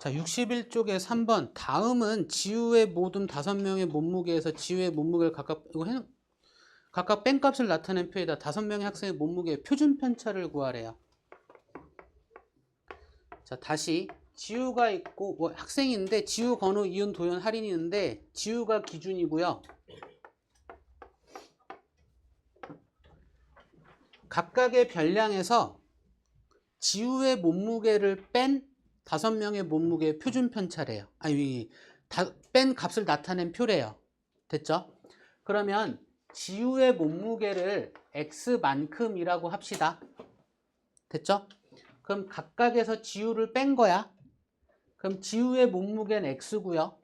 자, 61쪽에 3번. 다음은 지우의 모든 5명의 몸무게에서 지우의 몸무게를 각각 뺀값을 나타낸 표에다 5명의 학생의 몸무게의 표준 편차를 구하래요. 자, 다시 지우가 있고 학생인데 지우, 건우, 이윤, 도연, 할인이 있는데 지우가 기준이고요. 각각의 별량에서 지우의 몸무게를 뺀 5명의 몸무게의 표준 편차래요. 아니, 뺀 값을 나타낸 표래요. 됐죠? 그러면 지우의 몸무게를 x만큼이라고 합시다. 됐죠? 그럼 각각에서 지우를 뺀 거야. 그럼 지우의 몸무게는 x고요.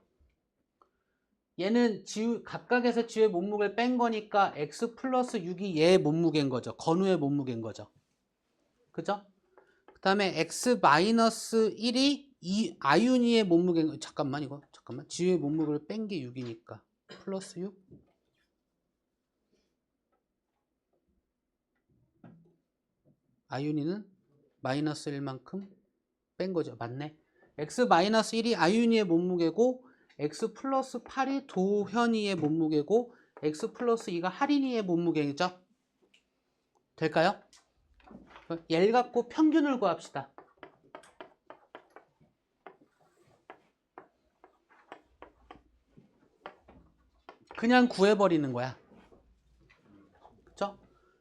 얘는 각각에서 지우의 몸무게를 뺀 거니까 x 플러스 6이 얘의 몸무게인 거죠. 건우의 몸무게인 거죠. 그죠? 그 다음에 x 마이너스 1이 아윤이의 몸무게인 거. 잠깐만. 지우의 몸무게를 뺀 게 6이니까 플러스 6. 아윤이는 마이너스 1만큼 뺀 거죠. 맞네. x 마이너스 1이 아윤이의 몸무게고 x 플러스 8이 도현이의 몸무게고 x 플러스 2가 할인이의 몸무게죠. 될까요? 얘를 갖고 평균을 구합시다. 그냥 구해버리는 거야. 그쵸?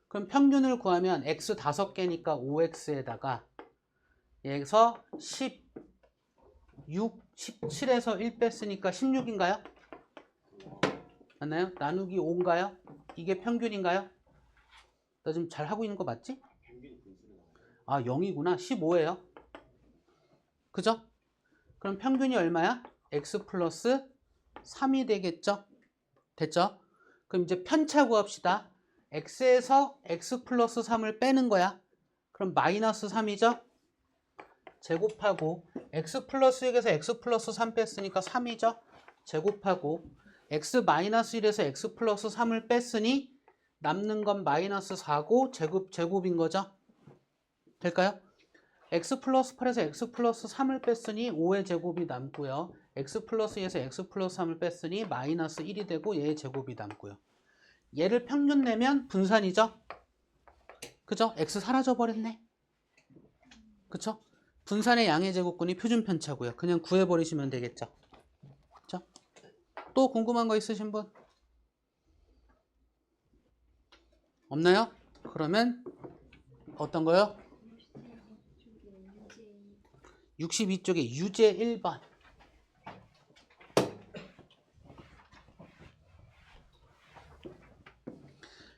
그럼 평균을 구하면 x 5개니까 5x에다가 여기서 17에서 1 뺐으니까 16인가요? 맞나요? 나누기 5인가요? 이게 평균인가요? 나 지금 잘 하고 있는 거 맞지? 아, 0이구나. 15예요. 그죠? 그럼 평균이 얼마야? x 플러스 3이 되겠죠? 됐죠? 그럼 이제 편차 구합시다. x에서 x 플러스 3을 빼는 거야. 그럼 마이너스 3이죠? 제곱하고 x 플러스 6에서 x 플러스 3 뺐으니까 3이죠? 제곱하고 x 마이너스 1에서 x 플러스 3을 뺐으니 남는 건 마이너스 4고 제곱인 거죠? 될까요? x 플러스 8에서 x 플러스 3을 뺐으니 5의 제곱이 남고요. x 플러스 2에서 x 플러스 3을 뺐으니 마이너스 1이 되고 얘의 제곱이 남고요. 얘를 평균 내면 분산이죠? 그죠? x 사라져 버렸네. 그쵸? 분산의 양의 제곱근이 표준 편차고요. 그냥 구해버리시면 되겠죠. 그쵸? 또 궁금한 거 있으신 분? 없나요? 그러면 어떤 거요? 62쪽에 유제 1번.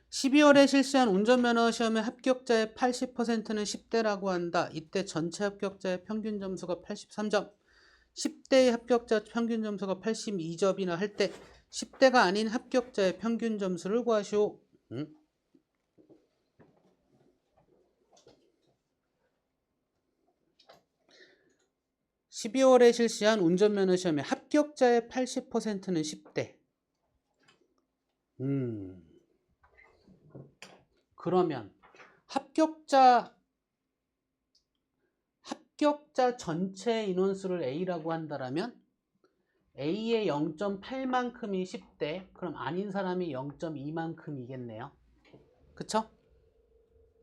12월에 실시한 운전면허 시험의 합격자의 80%는 10대라고 한다. 이때 전체 합격자의 평균 점수가 83점. 10대의 합격자 평균 점수가 82점이나 할 때 10대가 아닌 합격자의 평균 점수를 구하시오. 12월에 실시한 운전면허 시험의 합격자의 80%는 10대. 그러면 합격자 전체 인원수를 A라고 한다면 A의 0.8만큼이 10대, 그럼 아닌 사람이 0.2만큼이겠네요. 그쵸?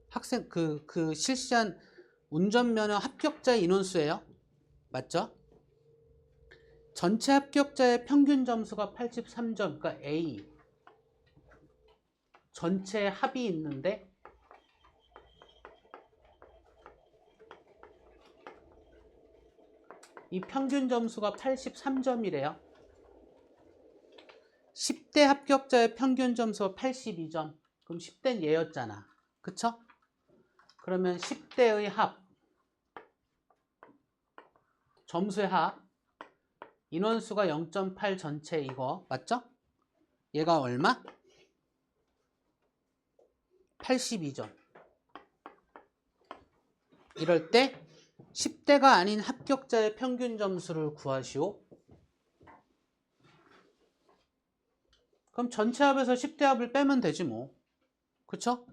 학생 그 실시한 운전면허 합격자 인원수예요. 맞죠? 전체 합격자의 평균 점수가 83점, 그러니까 A 전체 합이 있는데 이 평균 점수가 83점이래요. 10대 합격자의 평균 점수가 82점. 그럼 10대는 얘였잖아. 그쵸? 그러면 10대의 합, 점수의 합, 인원수가 0.8 전체 이거 맞죠? 얘가 얼마? 82점. 이럴 때 10대가 아닌 합격자의 평균 점수를 구하시오. 그럼 전체 합에서 10대 합을 빼면 되지 뭐. 그쵸?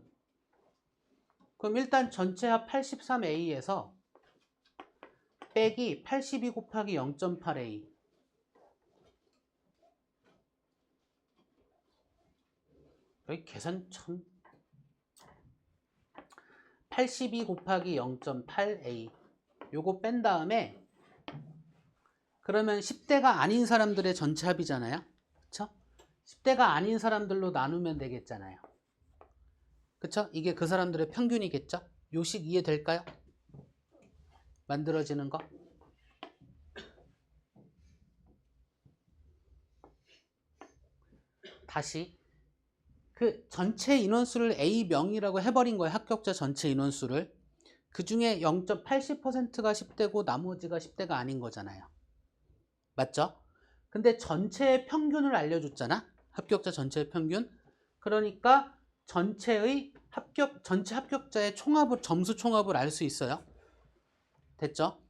그럼 일단 전체 합 83A에서 빼기 82 곱하기 0.8a. 여기 계산 참. 82 곱하기 0.8a. 요거 뺀 다음에 그러면 10대가 아닌 사람들의 전체 합이잖아요. 그쵸? 10대가 아닌 사람들로 나누면 되겠잖아요. 그쵸? 이게 그 사람들의 평균이겠죠? 요식 이해될까요? 만들어지는 거? 다시 그 전체 인원수를 A명이라고 해버린 거예요. 합격자 전체 인원수를. 그 중에 0.80%가 10대고 나머지가 10대가 아닌 거잖아요. 맞죠? 근데 전체의 평균을 알려줬잖아. 합격자 전체의 평균. 그러니까 전체 합격자의 총합을, 점수 총합을 알 수 있어요. 됐죠?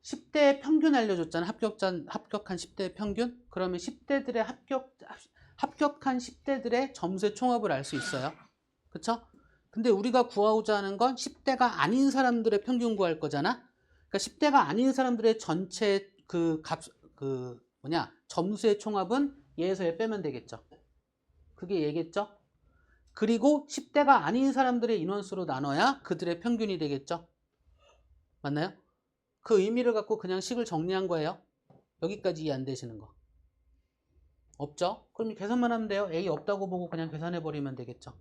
10대의 평균 알려줬잖아. 합격한 10대의 평균. 그러면 10대들의 합격한 10대들의 점수의 총합을 알 수 있어요. 그쵸? 근데 우리가 구하고자 하는 건 10대가 아닌 사람들의 평균 구할 거잖아. 그러니까 10대가 아닌 사람들의 전체 점수의 총합은 얘에서 얘 빼면 되겠죠. 그게 얘겠죠? 그리고 10대가 아닌 사람들의 인원수로 나눠야 그들의 평균이 되겠죠. 맞나요? 그 의미를 갖고 그냥 식을 정리한 거예요. 여기까지 이해 안 되시는 거. 없죠? 그럼 계산만 하면 돼요. A 없다고 보고 그냥 계산해버리면 되겠죠.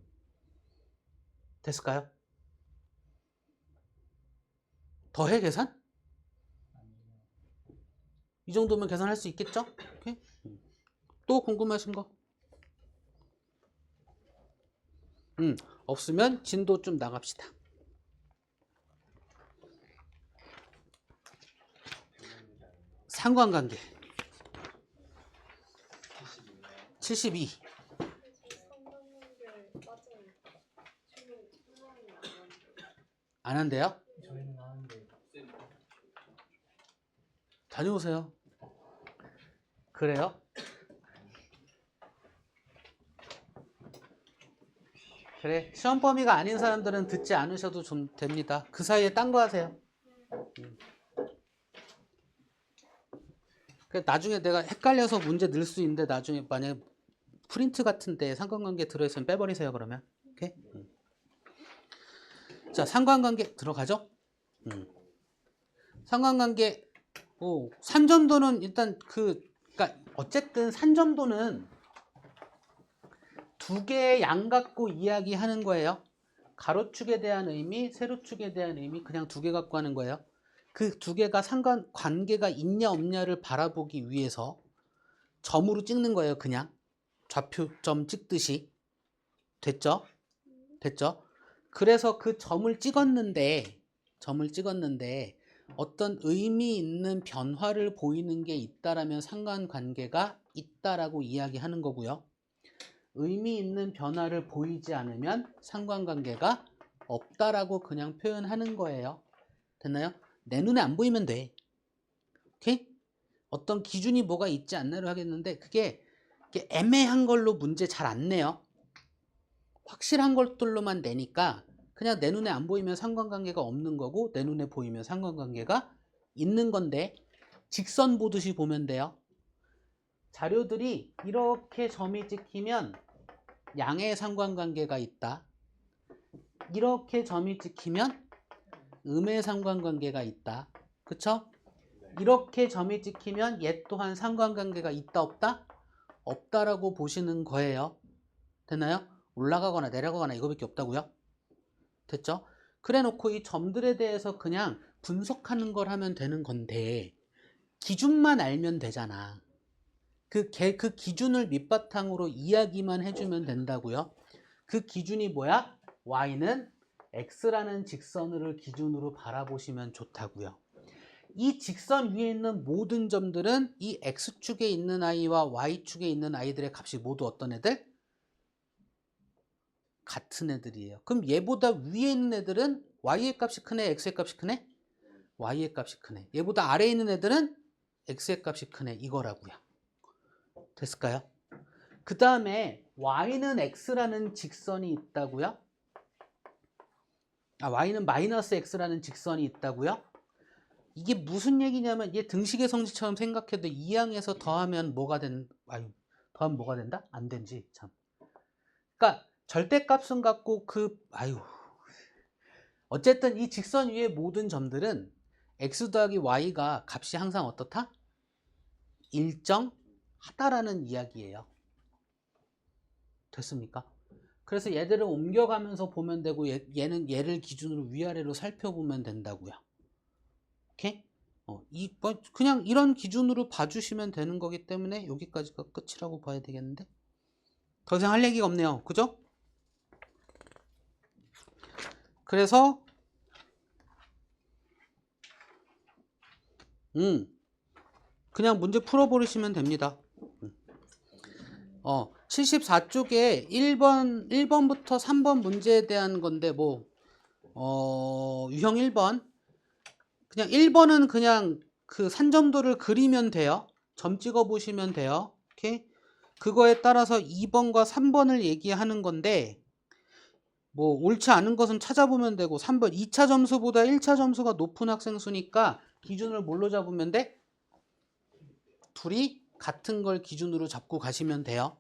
됐을까요? 더해 계산? 이 정도면 계산할 수 있겠죠? 오케이? 또 궁금하신 거? 없으면 진도 좀 나갑시다. 상관관계 72. 안 한대요? 저희는 하는데. 다녀오세요. 그래요? 그래, 시험 범위가 아닌 사람들은 듣지 않으셔도 좀 됩니다. 그 사이에 딴 거 하세요. 나중에 내가 헷갈려서 문제 넣을 수 있는데 나중에 만약에 프린트 같은데 상관관계 들어있으면 빼버리세요. 그러면 오케이? 자, 상관관계 들어가죠? 상관관계 산점도는 일단 그러니까 어쨌든 산점도는 두 개의 양 갖고 이야기하는 거예요. 가로축에 대한 의미, 세로축에 대한 의미 그냥 두 개 갖고 하는 거예요. 그 두 개가 상관관계가 있냐 없냐를 바라보기 위해서 점으로 찍는 거예요. 그냥 좌표점 찍듯이. 됐죠? 됐죠? 그래서 그 점을 찍었는데 어떤 의미 있는 변화를 보이는 게 있다라면 상관관계가 있다라고 이야기하는 거고요. 의미 있는 변화를 보이지 않으면 상관관계가 없다라고 그냥 표현하는 거예요. 됐나요? 내 눈에 안 보이면 돼. 오케이? 어떤 기준이 뭐가 있지 않나를 하겠는데 그게 애매한 걸로 문제 잘 안 내요. 확실한 것들로만 내니까 그냥 내 눈에 안 보이면 상관관계가 없는 거고 내 눈에 보이면 상관관계가 있는 건데 직선 보듯이 보면 돼요. 자료들이 이렇게 점이 찍히면 양의 상관관계가 있다. 이렇게 점이 찍히면 음의 상관관계가 있다. 그쵸? 이렇게 점이 찍히면 얘 또한 상관관계가 있다 없다? 없다라고 보시는 거예요. 됐나요? 올라가거나 내려가거나 이거밖에 없다고요? 됐죠? 그래 놓고 이 점들에 대해서 그냥 분석하는 걸 하면 되는 건데 기준만 알면 되잖아. 그 기준을 밑바탕으로 이야기만 해주면 된다고요. 그 기준이 뭐야? y는 x라는 직선을 기준으로 바라보시면 좋다고요. 이 직선 위에 있는 모든 점들은 이 x축에 있는 i와 y축에 있는 i들의 값이 모두 어떤 애들? 같은 애들이에요. 그럼 얘보다 위에 있는 애들은 y의 값이 크네, x의 값이 크네? y의 값이 크네. 얘보다 아래에 있는 애들은 x의 값이 크네. 이거라고요. 됐을까요? 그 다음에 y는 x라는 직선이 있다고요? y는 마이너스 x라는 직선이 있다고요? 이게 무슨 얘기냐면 얘 등식의 성질처럼 생각해도 2항에서 더하면 뭐가 더하면 뭐가 된다? 안 된지 참. 그러니까 절대값은 갖고 어쨌든 이 직선 위의 모든 점들은 x 더하기 y가 값이 항상 어떻다? 일정하다라는 이야기예요. 됐습니까? 그래서 얘들을 옮겨가면서 보면 되고 얘는 얘를 기준으로 위아래로 살펴보면 된다고요. 오케이? 그냥 이런 기준으로 봐주시면 되는 거기 때문에 여기까지가 끝이라고 봐야 되겠는데 더 이상 할 얘기가 없네요. 그죠? 그래서 그냥 문제 풀어버리시면 됩니다. 74쪽에 1번부터 3번 문제에 대한 건데 유형 1번 그냥 1번은 그냥 그 산점도를 그리면 돼요. 점 찍어 보시면 돼요. 오케이? 그거에 따라서 2번과 3번을 얘기하는 건데 옳지 않은 것은 찾아보면 되고 3번 2차 점수보다 1차 점수가 높은 학생 수니까 기준을 뭘로 잡으면 돼? 둘이 같은 걸 기준으로 잡고 가시면 돼요.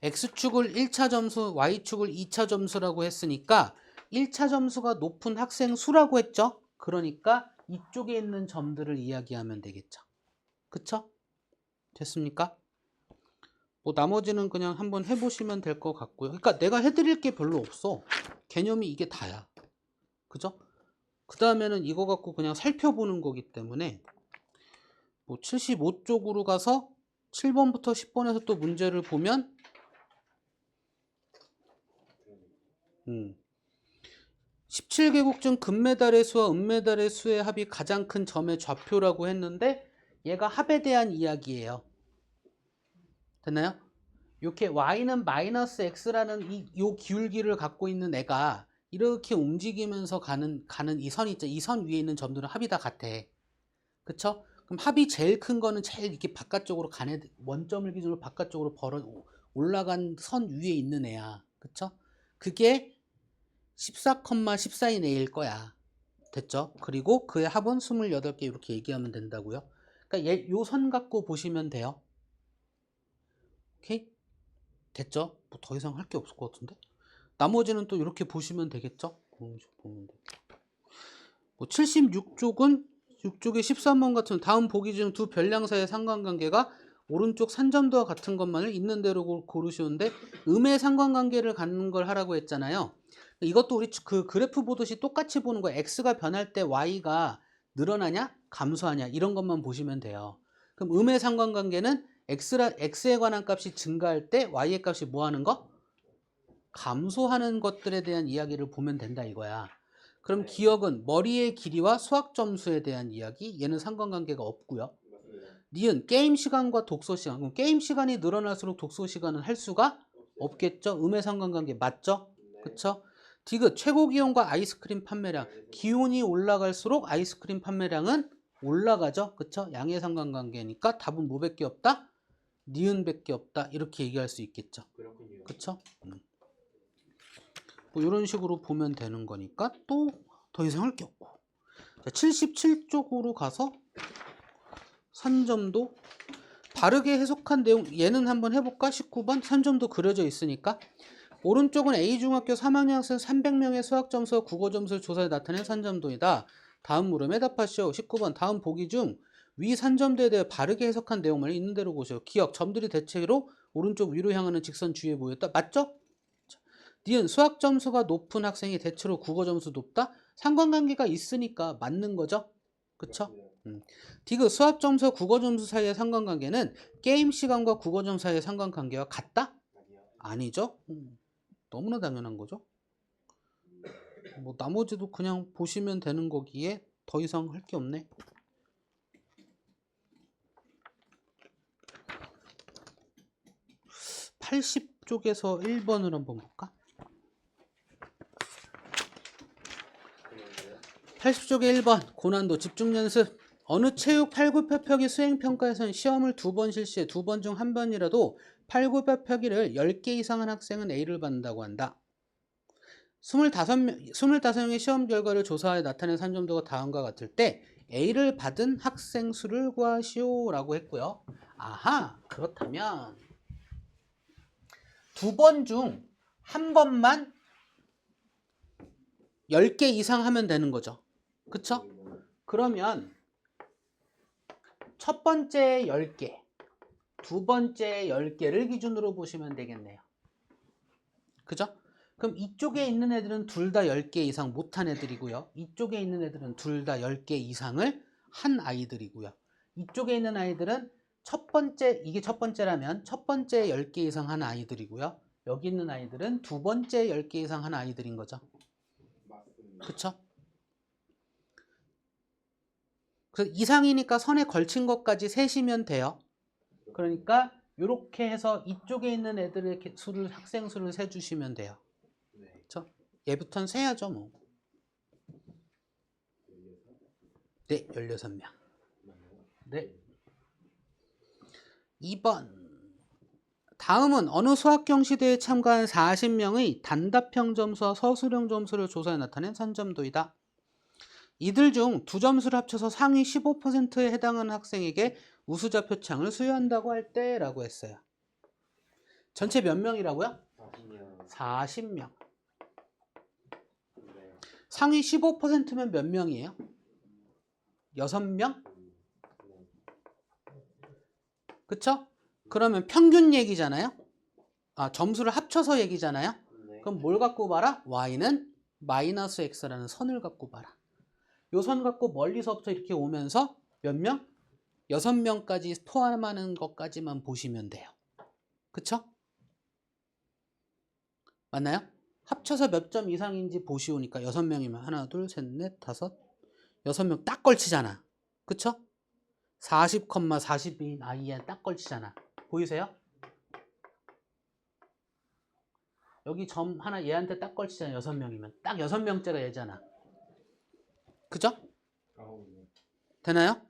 X축을 1차 점수, Y축을 2차 점수라고 했으니까 1차 점수가 높은 학생 수라고 했죠. 그러니까 이쪽에 있는 점들을 이야기하면 되겠죠. 그쵸? 됐습니까? 나머지는 그냥 한번 해보시면 될 것 같고요. 그러니까 내가 해드릴 게 별로 없어. 개념이 이게 다야. 그죠? 그 다음에는 이거 갖고 그냥 살펴보는 거기 때문에 75쪽으로 가서 7번부터 10번에서 또 문제를 보면 17개국 중 금메달의 수와 은메달의 수의 합이 가장 큰 점의 좌표라고 했는데 얘가 합에 대한 이야기예요. 됐나요? 이렇게 y는 마이너스 x라는 이 기울기를 갖고 있는 애가 이렇게 움직이면서 가는 이 선 있죠. 이 선 위에 있는 점들은 합이 다 같아. 그쵸? 그럼 합이 제일 큰 거는 제일 이렇게 바깥쪽으로 간 애, 원점을 기준으로 바깥쪽으로 올라간 선 위에 있는 애야. 그쵸? 그게 14,14인 A일 거야. 됐죠? 그리고 그의 합은 28개 이렇게 얘기하면 된다고요. 그러니까 요 선 갖고 보시면 돼요. 오케이? 됐죠? 더 이상 할 게 없을 것 같은데? 나머지는 또 이렇게 보시면 되겠죠? 보면 돼. 76쪽은 6쪽의 13번 같은 다음 보기 중 두 별량 사이의 상관관계가 오른쪽 산점도와 같은 것만을 있는 대로 고르시는데 음의 상관관계를 갖는 걸 하라고 했잖아요. 이것도 우리 그 그래프 보듯이 똑같이 보는 거예요. x가 변할 때 y가 늘어나냐 감소하냐 이런 것만 보시면 돼요. 그럼 음의 상관관계는 x에 관한 값이 증가할 때 y의 값이 뭐 하는 거? 감소하는 것들에 대한 이야기를 보면 된다 이거야. 그럼 기억은 머리의 길이와 수학 점수에 대한 이야기, 얘는 상관관계가 없고요. 니은 게임 시간과 독서 시간. 그럼 게임 시간이 늘어날수록 독서 시간은 할 수가 없겠죠. 음의 상관관계 맞죠? 그쵸? 디귿 최고 기온과 아이스크림 판매량. 기온이 올라갈수록 아이스크림 판매량은 올라가죠. 그쵸? 양의 상관관계니까 답은 뭐밖에 없다? 니은밖에 없다. 이렇게 얘기할 수 있겠죠. 그쵸? 이런 식으로 보면 되는 거니까 또 더 이상 할 게 없고. 자, 77쪽으로 가서 산점도 바르게 해석한 내용 얘는 한번 해볼까? 19번 산점도 그려져 있으니까 오른쪽은 A중학교 3학년 학생 300명의 수학 점수와 국어 점수를 조사해 나타낸 산점도이다. 다음 물음에 답하시오. 19번 다음 보기 중 위 산점도에 대해 바르게 해석한 내용만을 있는 대로 보시오. 기억 점들이 대체로 오른쪽 위로 향하는 직선 주위에 모였다. 맞죠? 니은 수학 점수가 높은 학생이 대체로 국어 점수 높다? 상관관계가 있으니까 맞는 거죠? 그쵸? 디귿 수학 점수와 국어 점수 사이의 상관관계는 게임 시간과 국어 점수 사이의 상관관계와 같다? 아니죠? 너무나 당연한 거죠? 나머지도 그냥 보시면 되는 거기에 더 이상 할 게 없네. (80쪽에서) 1번을 한번 볼까? 80쪽에 1번 고난도 집중연습. 어느 체육 8급표표기 수행평가에서는 시험을 2번 실시해 2번 중 1번이라도 8급표표기를 10개 이상한 학생은 A를 받는다고 한다. 25명의 시험 결과를 조사하여 나타낸 산점도가 다음과 같을 때 A를 받은 학생 수를 구하시오 라고 했고요. 아하, 그렇다면 두 번 중 한 번만 10개 이상 하면 되는 거죠. 그쵸? 그러면 첫 번째 10개, 두 번째 10개를 기준으로 보시면 되겠네요. 그죠? 그럼 이쪽에 있는 애들은 둘 다 10개 이상 못한 애들이고요. 이쪽에 있는 애들은 둘 다 10개 이상을 한 아이들이고요. 이쪽에 있는 아이들은 이게 첫 번째라면 첫 번째 10개 이상 한 아이들이고요. 여기 있는 아이들은 두 번째 10개 이상 한 아이들인 거죠. 그쵸? 그래서 이상이니까 선에 걸친 것까지 세시면 돼요. 그러니까 이렇게 해서 이쪽에 있는 애들의 수를, 학생 수를 세주시면 돼요. 그쵸? 얘부터는 세야죠 뭐. 네, 16명. 네. 2번. 다음은 어느 수학경 시대에 참가한 40명의 단답형 점수와 서술형 점수를 조사해 나타낸 산점도이다. 이들 중 두 점수를 합쳐서 상위 15%에 해당하는 학생에게 우수자 표창을 수여한다고 할 때라고 했어요. 전체 몇 명이라고요? 40명. 상위 15%면 몇 명이에요? 6명? 그쵸? 그러면 평균 얘기잖아요? 점수를 합쳐서 얘기잖아요? 그럼 뭘 갖고 봐라? y는 마이너스 x라는 선을 갖고 봐라. 요 선 갖고 멀리서부터 이렇게 오면서 몇 명? 6명까지 포함하는 것까지만 보시면 돼요. 그쵸? 맞나요? 합쳐서 몇 점 이상인지 보시오니까 6명이면 하나, 둘, 셋, 넷, 다섯, 6명 딱 걸치잖아. 그쵸? 40,42인 아이에 딱 걸치잖아. 보이세요? 여기 점 하나 얘한테 딱 걸치잖아. 6명이면 딱 6명째가 얘잖아. 그죠? 되나요?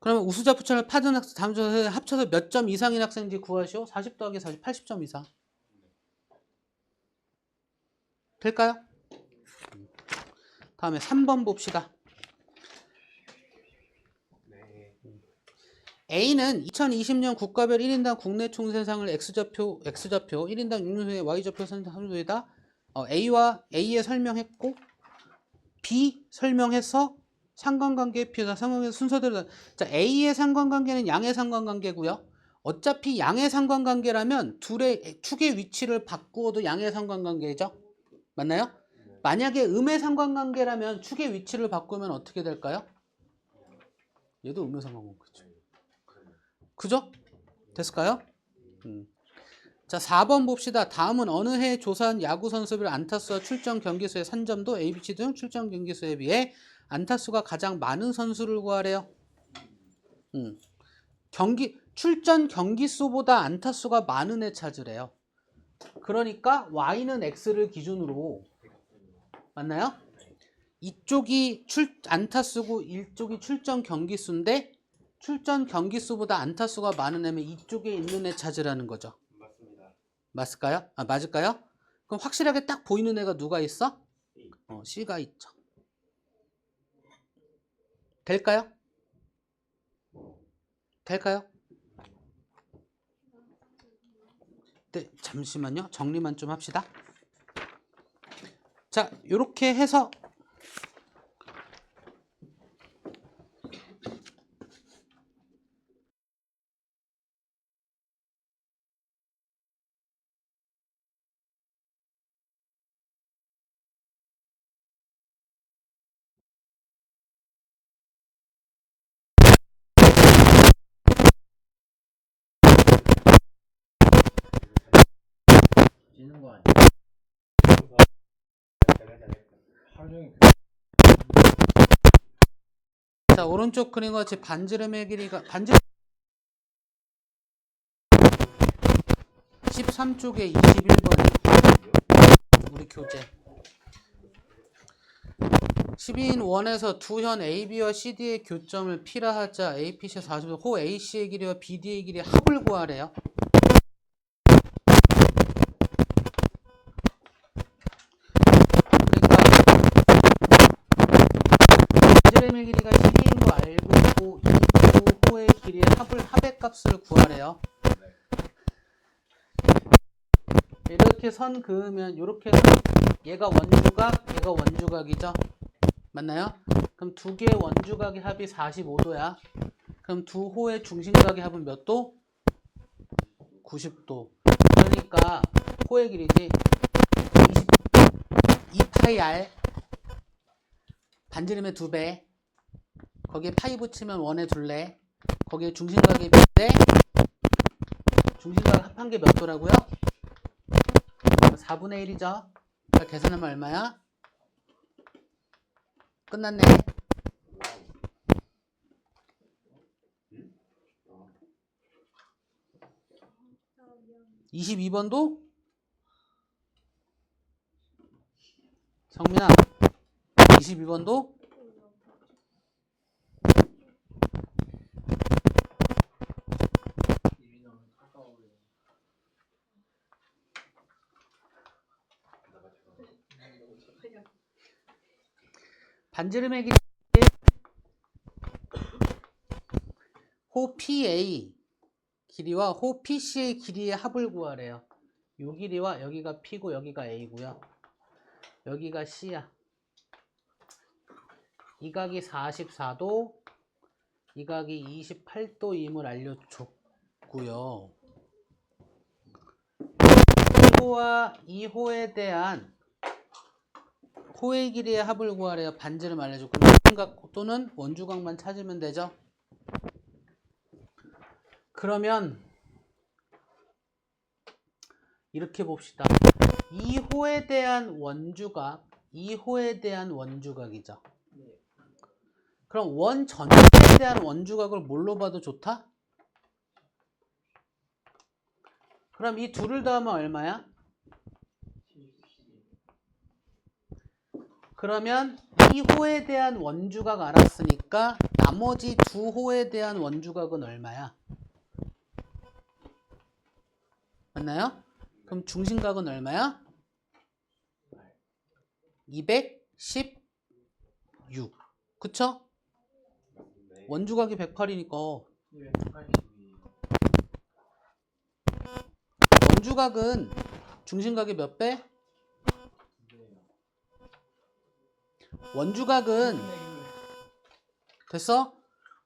그러면 우수자 표창을 받은 학생 다음 조사에 합쳐서 몇 점 이상인 학생인지 구하시오. 40 더하기 40, 80점 이상. 될까요? 다음에 3번 봅시다. A는 2020년 국가별 1인당 국내 총생산을 X좌표 1인당 6년에 Y좌표 선정함수이다. A의 설명했고 B 설명해서 상관관계 표현 상관관계 순서대로. 자, A의 상관관계는 양의 상관관계고요. 어차피 양의 상관관계라면 둘의 축의 위치를 바꾸어도 양의 상관관계죠. 맞나요? 만약에 음의 상관관계라면 축의 위치를 바꾸면 어떻게 될까요? 얘도 음의 상관관계죠. 그죠? 됐을까요? 자, 4번 봅시다. 다음은 어느 해 조사한 야구 선수별 안타수와 출전 경기수의 산점도 A, B, C 등 출전 경기수에 비해 안타수가 가장 많은 선수를 구하래요. 출전 경기수보다 안타수가 많은 애 찾으래요. 그러니까 Y는 X를 기준으로 맞나요? 이쪽이 안타수고 이쪽이 출전 경기수인데 출전 경기수보다 안타수가 많은 애면 이쪽에 있는 애 찾으라는 거죠. 맞을까요? 맞을까요? 그럼 확실하게 딱 보이는 애가 누가 있어? C가 있죠. 될까요? 될까요? 네, 잠시만요. 정리만 좀 합시다. 자, 요렇게 해서 지는 거 아니야? 자, 오른쪽 그림과 같이 반지름의 길이가 13쪽에 21번 우리 교재 12인 원에서 두 현 AB와 CD의 교점을 P라 하자. APC 40도 호 AC의 길이와 BD의 길이의 합을 구하래요. 요렇게 선 그으면 요렇게 선 얘가 원주각, 얘가 원주각이죠. 맞나요? 그럼 두 개의 원주각의 합이 45도야. 그럼 두 호의 중심각의 합은 몇 도? 90도. 그러니까 호의 길이지 2파이 r 반지름의 2배. 거기에 파이 붙이면 원에 둘래. 거기에 중심각이 몇 대? 중심각 합한 게 몇 도라고요? 4분의 1이죠. 그러니까 계산하면 얼마야? 끝났네. 22번도? 성민아, 22번도? 반지름의 길이 호 PA 길이와 호 PC의 길이의 합을 구하래요. 요 길이와 여기가 P고 여기가 A고요. 여기가 C야. 이 각이 44도, 이 각이 28도임을 알려줬고요. 1호와 2호에 대한 호의 길이의 합을 구하래요. 반지름 알려줬고 중심각 또는 원주각만 찾으면 되죠. 그러면 이렇게 봅시다. 2호에 대한 원주각, 2호에 대한 원주각이죠. 그럼 원 전체에 대한 원주각을 뭘로 봐도 좋다? 그럼 이 둘을 더하면 얼마야? 그러면 2호에 대한 원주각 알았으니까 나머지 두 호에 대한 원주각은 얼마야? 맞나요? 그럼 중심각은 얼마야? 216. 그쵸? 원주각이 108이니까 원주각은 중심각이 몇 배? 원주각은 됐어?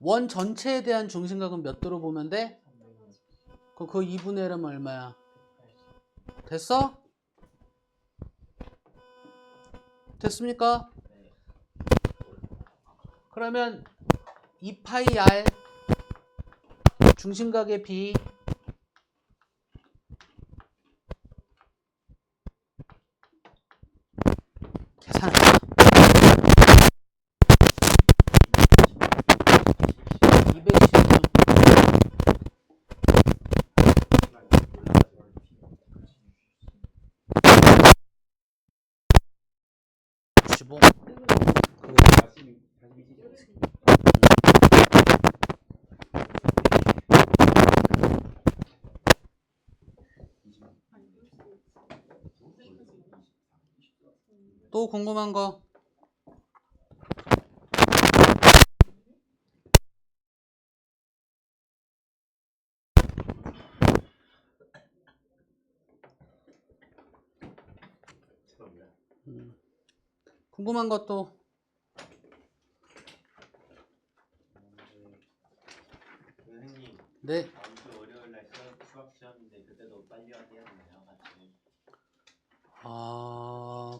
원 전체에 대한 중심각은 몇 도로 보면 돼? 그 2분의 1하면 얼마야? 됐어? 됐습니까? 그러면 2파이 r 중심각의 b 계산하자. 210점. 15. 또 궁금한 거? 궁금한 것도 선생님, 네. 다음 주 월요일 날 수학 시험인데 그때도 빨리 와야 되나요? 같이.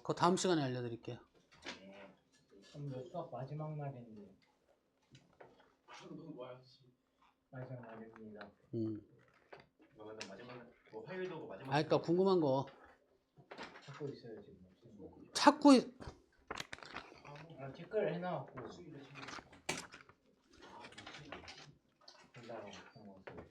그거 다음 시간에 알려드릴게요. 네. 오늘 수학 마지막 날인데. 마지막 날입니다. 그러면 마지막 뭐 화요일도 오고 마지막. 그러니까 궁금한 거 찾고 있어요 지금. 찾고 댓글 해놔갖고. 된다고 그런 거 없어요.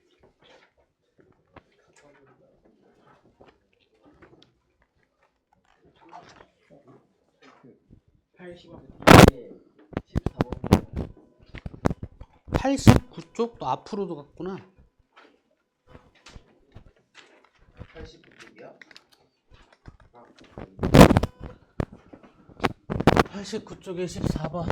89쪽도 앞으로도 갔구나. 89쪽이요? 89쪽에 14번.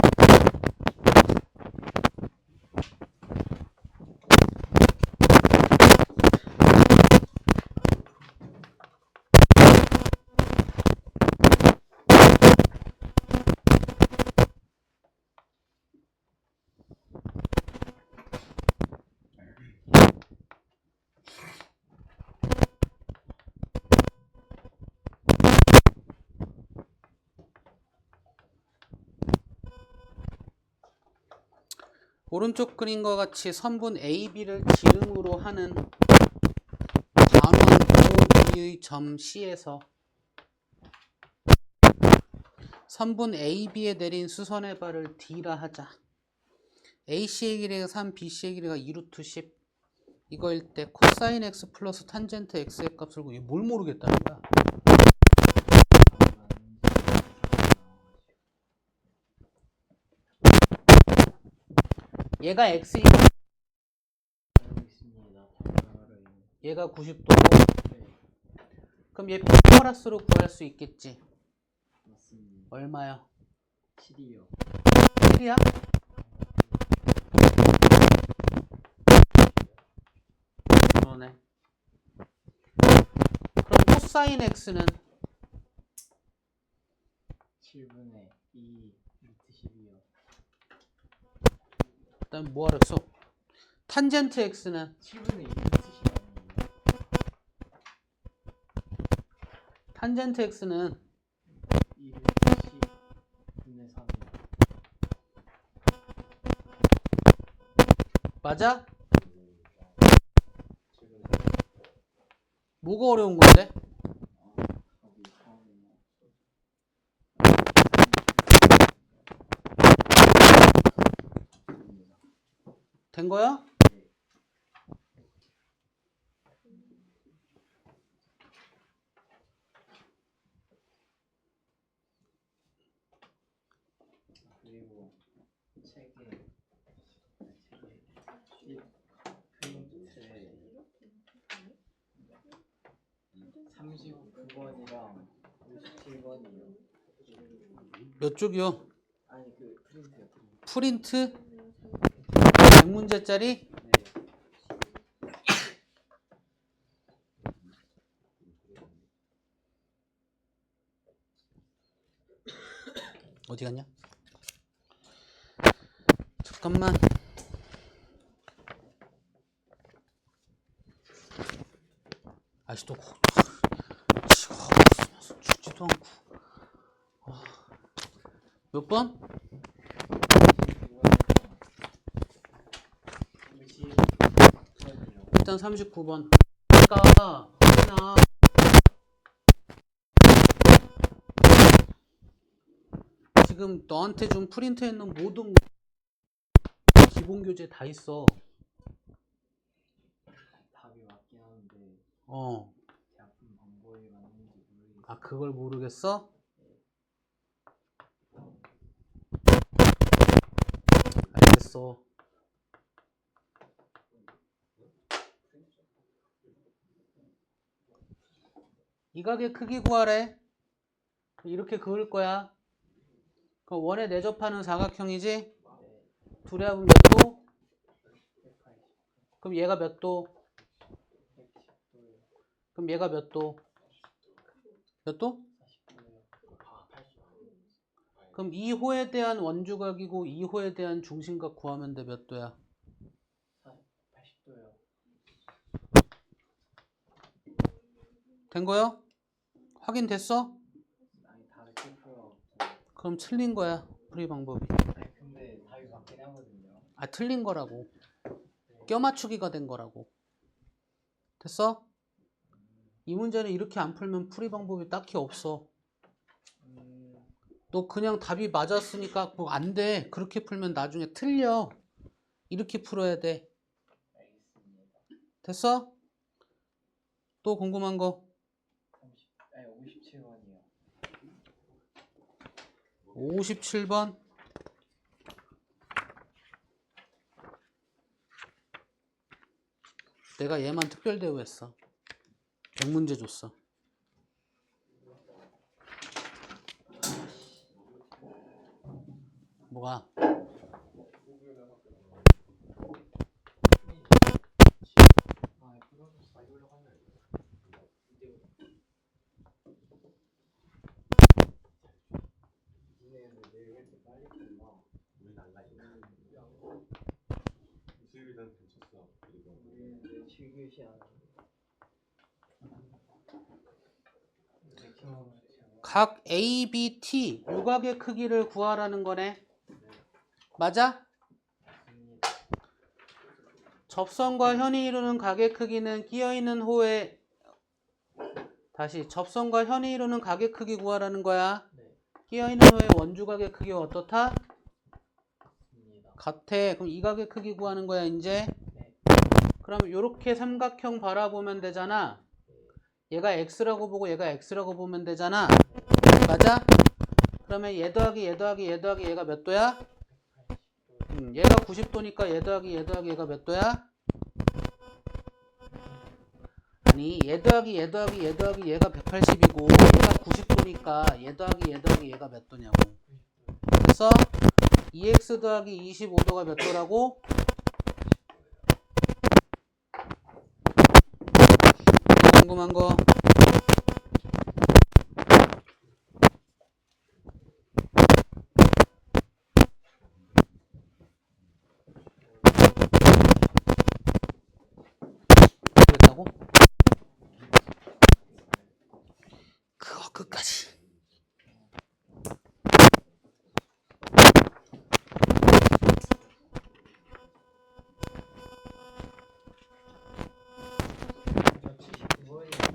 오른쪽 그림과 같이 선분 AB를 지름으로 하는 단원 OB의 점 C에서 선분 AB에 내린 수선의 발을 D라 하자. AC의 길이가 3, BC의 길이가 2루트 10. 이거일 때 코사인 X 플러스 탄젠트 X의 값을 구해. 뭘 모르겠다는 거야. 얘가 X이고 알고 있습니다. 얘가 90도고 그럼 얘 피타고라스로 구할 수 있겠지. 맞습니다. 얼마요? 7이요. 1이야? 그러네. 그럼 코사인 X는 7분의 2 루트 10이요. 그다음 뭐 하랬어? 탄젠트 X는 7분의 2 루트 10 아니에요? 탄젠트 X는 2 루트 10분의 3이요. 맞아? 뭐가 어려운 건데? 된 거야? 그리고 책에 프린트에 39번이랑 57번이요. 몇 쪽이요? 아니 그 프린트요. 프린트 100문제짜리? 네. 어디 갔냐? 잠깐만. 아직도 죽지도 않고. 몇 번? 39번이요. 일단 39번. 그러니까 그냥 지금 너한테 준 프린트에 있는 모든 기본 교재 다 있어. 답이 맞긴 하는데 제가 푼 방법이 맞는지 모르겠어요. 아, 그걸 모르겠어? 알겠어. 이 가게 크기 구하래. 이렇게 그을 거야. 그럼 원에 내접하는 사각형이지? 둘의 합은 몇 도? 그럼 얘가 몇 도? 그럼 얘가 몇 도? 몇 도? 그럼 2호에 대한 원주각이고 2호에 대한 중심각 구하면 돼. 몇 도야? 80도요. 된 거야? 확인됐어? 아니 다르게 풀어. 그럼 틀린 거야. 풀이 방법이. 아니 근데 답이 맞긴 하거든요. 아, 틀린 거라고. 껴맞추기가 된 거라고. 됐어? 이 문제는 이렇게 안 풀면 풀이 방법이 딱히 없어. 너 그냥 답이 맞았으니까 그거 안 돼. 그렇게 풀면 나중에 틀려. 이렇게 풀어야 돼. 알겠습니다. 됐어? 또 궁금한 거? 57번이요. 57번. 내가 얘만 특별 대우했어. 100문제 줬어. 뭐가? 수요일은 괜찮어. 그리고 우리는 내 7교시 안 각 ABT 유각의 크기를 구하라는 거네. 맞아? 맞습니다. 접선과 현이 이루는 가게 크기는 끼어있는 호의 다시 접선과 현이 이루는 가게 크기 구하라는 거야. 네. 끼어있는 호의 원주 가게 크기가 어떻다? 맞습니다. 같아. 그럼 이 가게 크기 구하는 거야 이제. 네. 그럼 이렇게 삼각형 바라보면 되잖아. 얘가 x라고 보고 얘가 x라고 보면 되잖아. 맞아? 그러면 얘 더하기 얘 더하기 얘 더하기 얘가 몇 도야? 180도. 얘가 90도니까 얘 더하기 얘 더하기 얘가 몇 도야? 아니 얘 더하기 얘 더하기 얘 더하기 얘가 180이고 얘가 90도니까 얘 더하기 얘 더하기 얘가 몇 도냐고. 90도. 그래서 2x 더하기 25도가 몇 도라고? 궁금한 거? 그랬다고? 그거 끝까지. 저 79번이요.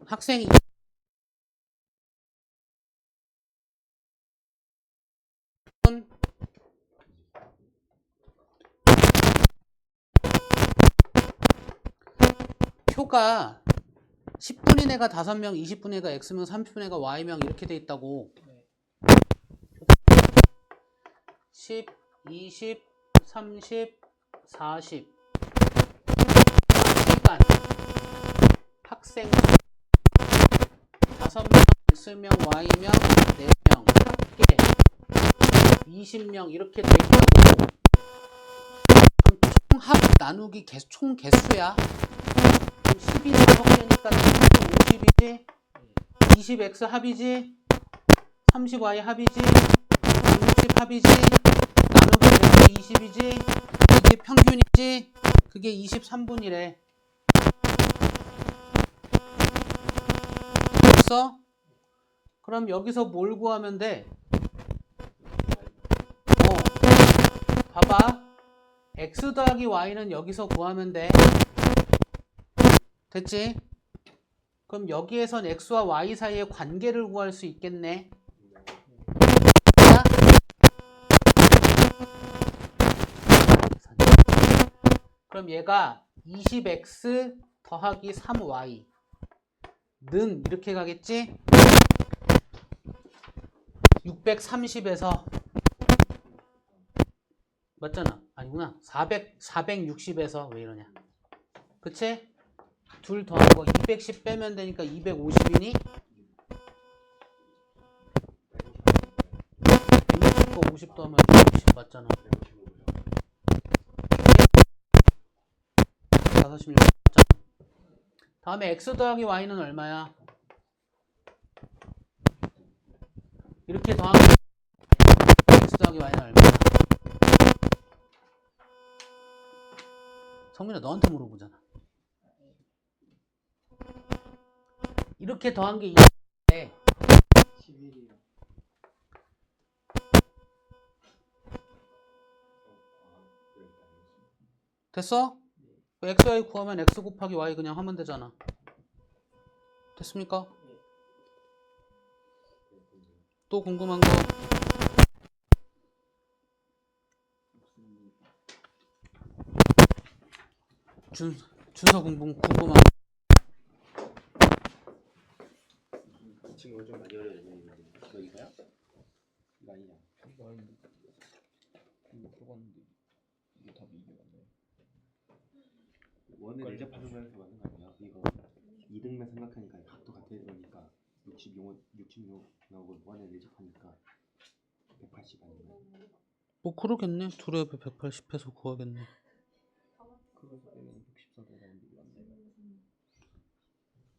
학생이 표가 10분인 애가 5명, 20분인 애가 x명, 30분인 애가 y명 이렇게 돼 있다고. 네. 10, 20, 30, 40 시간 학생 5명, x명, y명, 4명 합계 20명 이렇게 돼 있다고. 그럼 총합 나누기 총 개수야. 10이 5개니까 50이지, 20x 합이지, 30y 합이지, 60 합이지, 나누기 20이지, 이게 평균이지, 그게 23분이래. 됐어? 그럼 여기서 뭘 구하면 돼? 봐봐. x 더하기 y는 여기서 구하면 돼. 됐지? 그럼 여기에선 x와 y 사이의 관계를 구할 수 있겠네. 자? 그럼 얘가 20x 더하기 3y 는 이렇게 가겠지? 630에서 맞잖아. 아니구나. 460에서 왜 이러냐. 그치? 둘 더한 거 210 빼면 되니까 250이니? 160거 50 더하면 250 맞잖아. 46 맞잖아. 다음에 x 더하기 y는 얼마야? 이렇게 더하면 x 더하기 y는 얼마야? 성민아 너한테 물어보잖아. 이렇게 더한 게 2인데 11이요. 됐어? x, y 구하면 x 곱하기 y 그냥 하면 되잖아. 됐습니까? 또 궁금한 거? 준서 궁금한 거? 이 친구가 좀 많이 어려워졌네. 이거 이거야? 이거 아니냐? 이거 풀었는데 이게 답이 이게 맞나요? 원을 내접하는 거에서 맞는 거 아니야? 이거 2등만 생각하니까 각도 같아야 되니까 60 나오고 원을 내접하니까 180 아닌가? 뭐 그러겠네. 둘의 합에 180 해서 구하겠네. 그래서 빼면 114도 나오는데 이게 맞나요?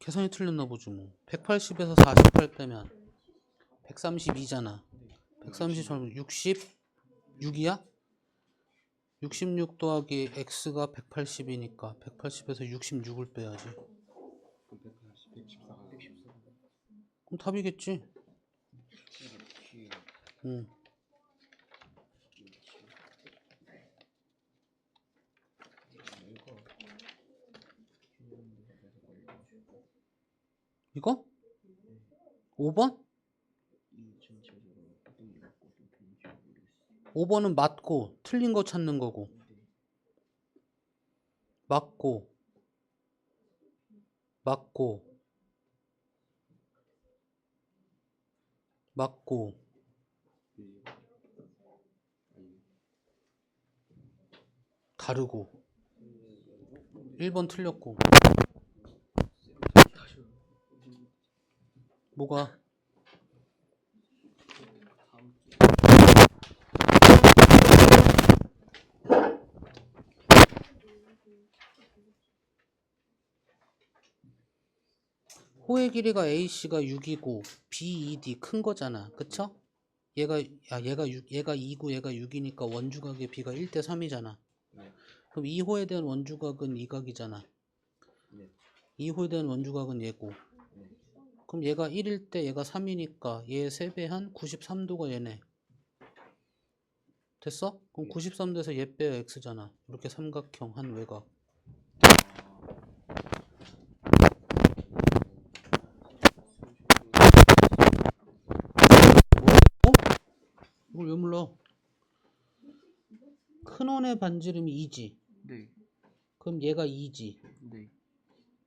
계산이 틀렸나 보지 뭐. 180에서 48 빼면 132잖아. 130 잘못 66이야? 66 더하기 x가 180이니까 180에서 66을 빼야지. 그럼 180, 114가 114. 그럼 답이겠지. 응. 이거? 5번? 5번은 맞고 틀린 거 찾는 거고 맞고 맞고 맞고 다르고 1번 틀렸고 뭐가? 호의 길이가 AC가 6이고 BED 큰 거잖아. 그쵸? 얘가 2고 얘가 6이니까 원주각의 B가 1대 3이잖아. 네. 그럼 2호에 대한 원주각은 이 각이잖아. 네. 2호에 대한 원주각은 얘고. 네. 그럼 얘가 1일 때 얘가 3이니까 얘 3배 한 93도가 얘네. 됐어? 그럼 네. 93도에서 얘 빼야 X잖아. 이렇게 삼각형 한 외곽. 이걸 왜 몰라? 큰 원의 반지름이 2지. 네. 그럼 얘가 2지. 네.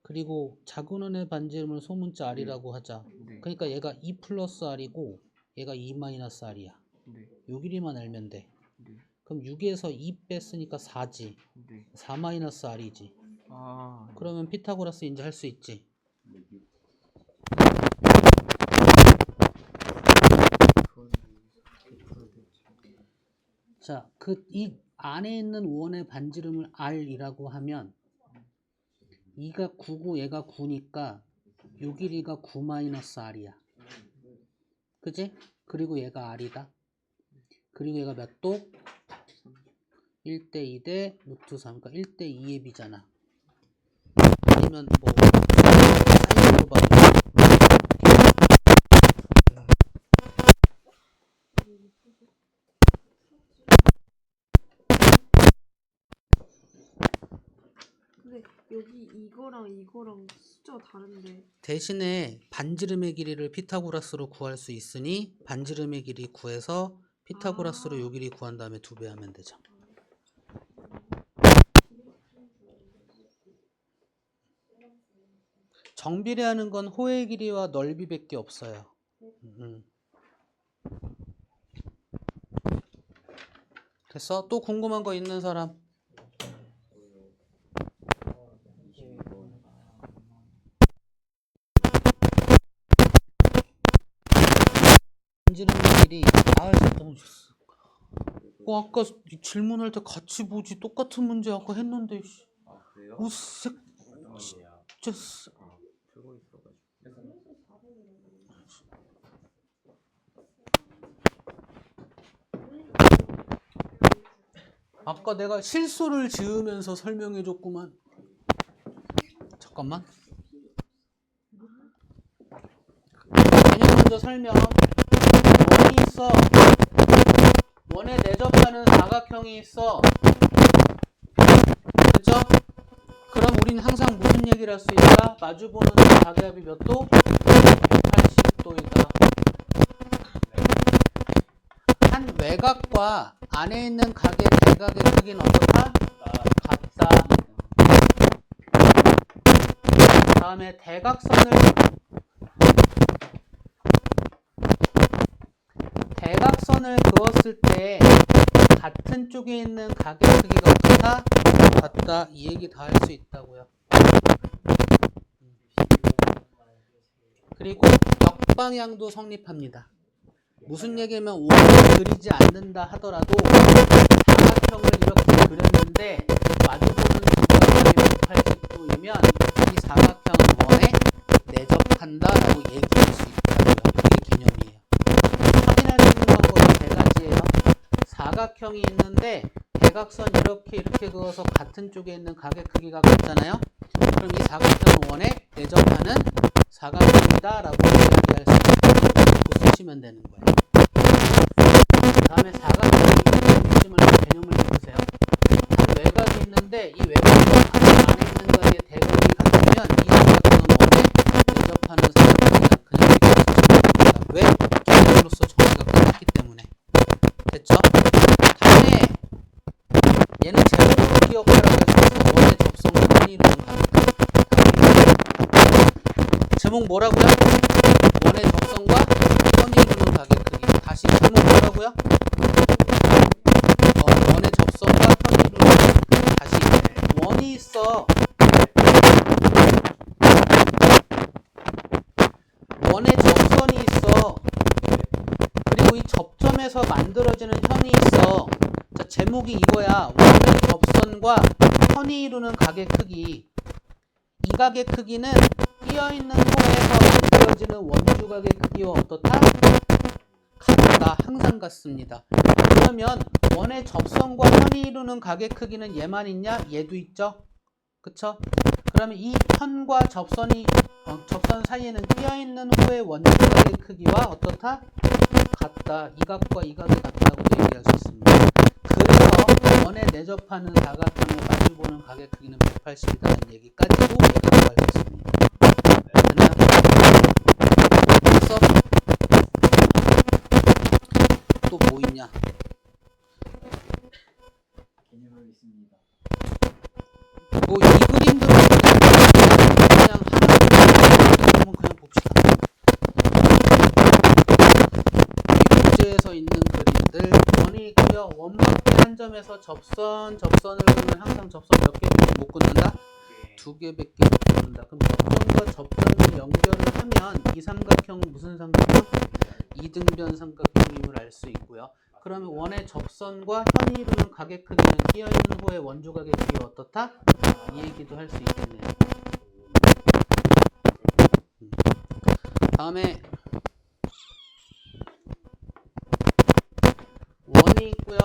그리고 작은 원의 반지름을 소문자 R이라고 하자. 네. 그러니까 얘가 2 플러스 R이고 얘가 2 마이너스 R이야. 네. 요 길이만 알면 돼. 네. 그럼 6에서 2 뺐으니까 4지. 네. 4 마이너스 R이지. 아. 그러면 피타고라스 이제 할 수 있지. 네. 자, 이 안에 있는 원의 반지름을 R이라고 하면 2가 9고 얘가 9니까 요 길이가 9 마이너스 R이야. 그지? 그리고 얘가 R이다. 그리고 얘가 몇 도? 1대 2대 루트 3. 그러니까 1대 2의 B잖아. 아니면 뭐 사인으로 봐도 근데 여기 이거랑 숫자가 다른데. 대신에 반지름의 길이를 피타고라스로 구할 수 있으니 반지름의 길이 구해서 피타고라스로 요 길이 구한 다음에 2배 하면 되죠. 정비례하는 건 호의 길이와 넓이밖에 없어요. 됐어? 또 궁금한 거 있는 사람? 반지름의 길이 잠깐만. 아까 질문할 때 같이 보지 똑같은 문제 아까 했는데 아, 그래요? 오색 진짜 그거 있어가지고. 아까 내가 실수를 지으면서 설명해 줬구만. 잠깐만. 개념 먼저 설명. 원이 있어. 원에 내접하는 사각형이 있어. 그렇죠? 그럼 우린 항상 무슨 얘기를 할 수 있다? 마주보는 가계합이 몇 도? 180도이다. 한 외곽과 안에 있는 가계 대각의 크기는 어떻다? 같다. 다음에 대각선을 그었을 때 같은 쪽에 있는 가계 크기가 어떻다? 같다. 이 얘기 다 할 수 있다고요. 그리고 역방향도 성립합니다. 무슨 얘기냐면 원을 그리지 않는다 하더라도 사각형을 이렇게 그렸는데 마주보는 기준점이 180도이면 이 사각형 원의 대각선 이렇게 그어서 같은 쪽에 있는 가게 크기가 같잖아요. 그럼 이 사각형은 원에 내접하는 사각형이다 라고 이야기할 수 있고 쓰시면 되는 거예요. 다음에 사각형의 개념을 보세요. 한 외곽이 있는데 이 외곽 안에 있는 각의 대각이 같으면 이 사각형은 원에 내접하는 사각형이다. 그냥 이렇게 쓰시면 됩니다. 왜? 개념으로서 정의가 끝났기 때문에. 됐죠? 다음에 얘는 제목으로 기억하라고 했어요. 원의 접선과 편의로는 가격. 제목 뭐라고요? 원의 접선과 편의로는 가격 크기. 다시 제목 뭐라고요? 원의 접선과 편의로는 가격 크기. 다시 원이 있어. 원의 접선이 있어. 그리고 이 접점에서 만들어지는 현이 있어. 자, 제목이 이거야. 원의 접선과 현이 이루는 각의 크기. 이 각의 크기는 끼어있는 호에서 만들어지는 원주각의 크기와 어떻다? 같다. 항상 같습니다. 그러면 원의 접선과 현이 이루는 각의 크기는 얘만 있냐? 얘도 있죠? 그쵸? 그러면 이 현과 접선 사이에는 끼어있는 호의 원주각의 크기와 어떻다? 같다. 이 각과 이 각이 같다고도 얘기할 수 있습니다. 그래서 원에 내접하는 사각형을 마주보는 각의 크기는 180이다는 얘기까지도 얘기하고 알고 있습니다. 됐나요? 그래서 또 뭐 있냐? 개념을 있습니다. 뭐 이 그림들은 그냥 하나 그냥 봅시다. 이 문제에서 있는 그림들 원이 있고요. 원밖에 한 점에서 접선을 그리면 항상 접선 몇 개 못 끊는다? 두 개밖에 못 끊는다. 그럼 접선과 접선을 연결을 하면 이 삼각형은 무슨 삼각형? 이등변 삼각형임을 알 수 있고요. 그러면 원의 접선과 현이 이루는 각의 크기는 끼어있는 호의 원주각의 크기와 어떻다? 이 얘기도 할 수 있겠네요. 다음에 원이 있고요.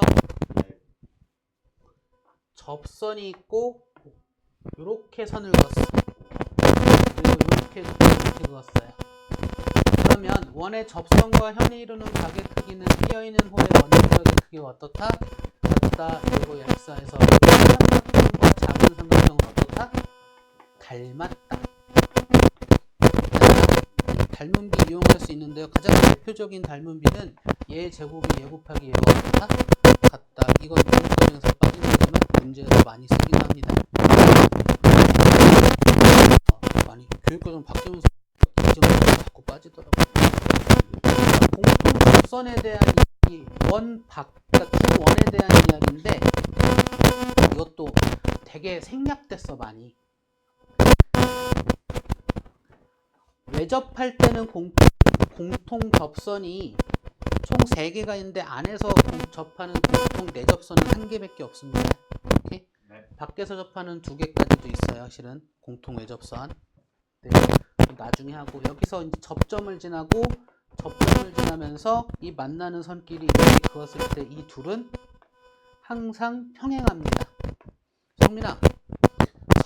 접선이 있고 이렇게 선을 그었어. 그리고 이렇게 그었어요. 그러면 원의 접선과 현이 이루는 각의 크기는 끼어있는 호의 원주각의 크기와 어떻다? 같다. 그리고 역사에서 큰 삼각형과 작은 삼각형은 어떻다? 닮았다. 닮은 비 이용할 수 있는데요. 가장 대표적인 닮은 비는 얘 제곱이 얘 곱하기 얘와 어떻다? 같다. 이건 문법에서 빠지는 거지만 문제에서 많이 쓰긴 합니다. 많이 교육과정 바뀌면서 이 점이 자꾸 빠지더라고요. 공통 접선에 대한 이야기, 그러니까 두 원에 대한 이야기인데 이것도 되게 생략됐어 많이. 외접할 때는 공통 접선이 총 3개가 있는데 안에서 접하는 공통 내접선은 1개밖에 없습니다. 오케이? 네. 밖에서 접하는 2개까지도 있어요. 실은 공통 외접선. 네. 나중에 하고 여기서 이제 접점을 지나면서 이 만나는 선끼리 이렇게 그었을 때 이 둘은 항상 평행합니다. 성민아,